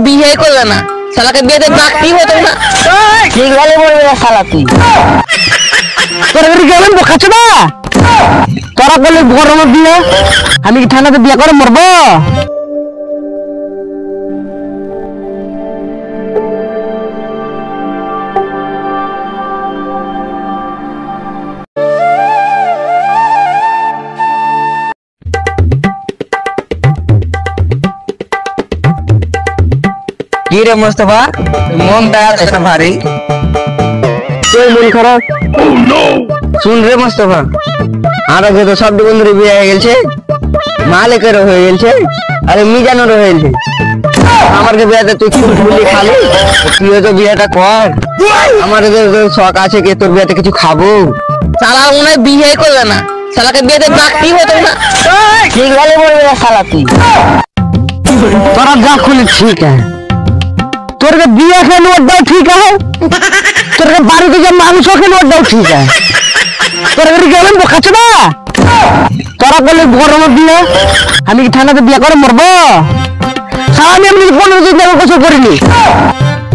বিয়ে করবে না, শালাকে বিয়েতে ডাকতেই হতো না। ঠিক ভালো বলবে না শালা তুই। তোরা গেলেন বোকাচ্ছ না, তোরা বলে গরম বিয়ে, আমি কি ঠান্ডাতে বিয়ে করে মরবো? কি রে মোস্তফা, মনটা এত ভারী, তোর মন খারাপ? শুন রে মোস্তফা, আর আগে তো সব বন্ধুরে বিয়ে হয়ে গেছে, মালিকেরও হয়ে গেছে, আরে মিজানেরও হয়ে গেছে। আমার বিয়েতে তুই কি ভুলি খালি? তুই তো বিয়েটা কর, আমার শখ আছে কি তোর বিয়েতে কিছু খাবো। শালা মনে হয় বিয়ে করবে না, শালাকে বিয়েতে ডাকতেই হতো না। ঠিক ভালো বলবে না শালা তুই। তোরা যা খুলি ঠিক আছে, তোর বিয়ে খেলে ওটাও ঠিক আছে, তোর বাড়িতে যে মাংস খেলে ওটাও ঠিক আছে। তোরা গেলেন বোকাচ্ছ না, তোরা বলে গরম বিয়ে, আমি কি ঠান্ডাতে বিয়ে করে মরবো? আমি এমনি 15 দিন থেকে গোসল করিনি,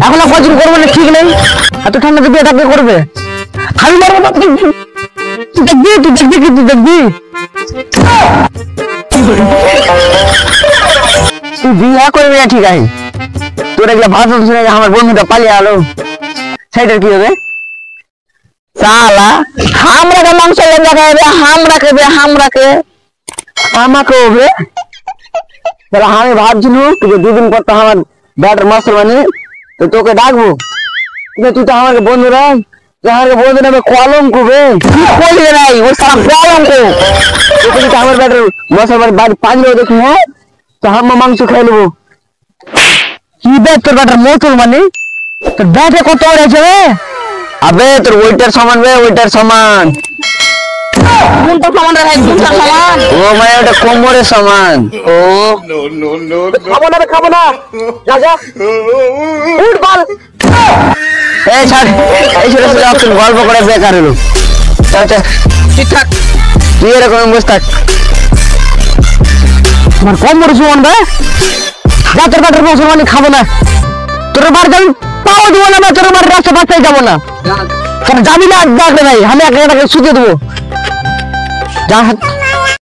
এখন আর কদিন করবো না ঠিক নেই, এত ঠান্ডাতে বিয়ে থাকবে করবে? আমি মরবো না, দেখবি তুই, দেখবি কি তুই দেখবি? তুই বিয়ে করবি না ঠিক আছে, তোর একটা ভাষণ শুনে আমার বন্ধুটা পালিয়ে আলো, সেটার কি হবে? শালা হামরাকে মাংস দেখাবে, হামরাকে আমাকে হবে তাহলে আমি ভাবছিল তোকে 2 দিন পর তো আমার ব্যাটার মুসলমানি, তো তোকে ডাকবো, কিন্তু তুই তো আমাকে বন্ধু রে, আমাকে বন্ধু নামে কলঙ্ক বে, কি করবে নাই ও সারা কলঙ্ক। তোকে যদি আমার ব্যাটার মুসলমান বাড়ি পাঁচলেও দেখি, হ্যাঁ তো হাম্মা মাংস খেয়ে নেবো। কি ব্যাট তোর ব্যাটার মুসলমানি, তোর ব্যাটে কত আছে রে? আবে তোর ওইটার সমান বে, ওইটার সমান। কোনটা সমান রে ভাই, কোনটা সমান? ও মানে ওটা কোমরের সমান। ও খাবো না যা যা উঠ বল। এই ছাড়, এই ছোট ছোট অপশন গল্প করে বেকার হলো। আচ্ছা ঠিক থাক, তুই এরকম বসে থাক। আমার কম বড় সমান বে, যা তোর ব্যাটার মুসলমানি খাবো না, তোর বাড়ি যাবি পাও দিব না, তোর বাড়ির রাস্তা পাশে যাবো না, যাবি না ডাকলে ভাই, আমি একে শুতে দেবো যা।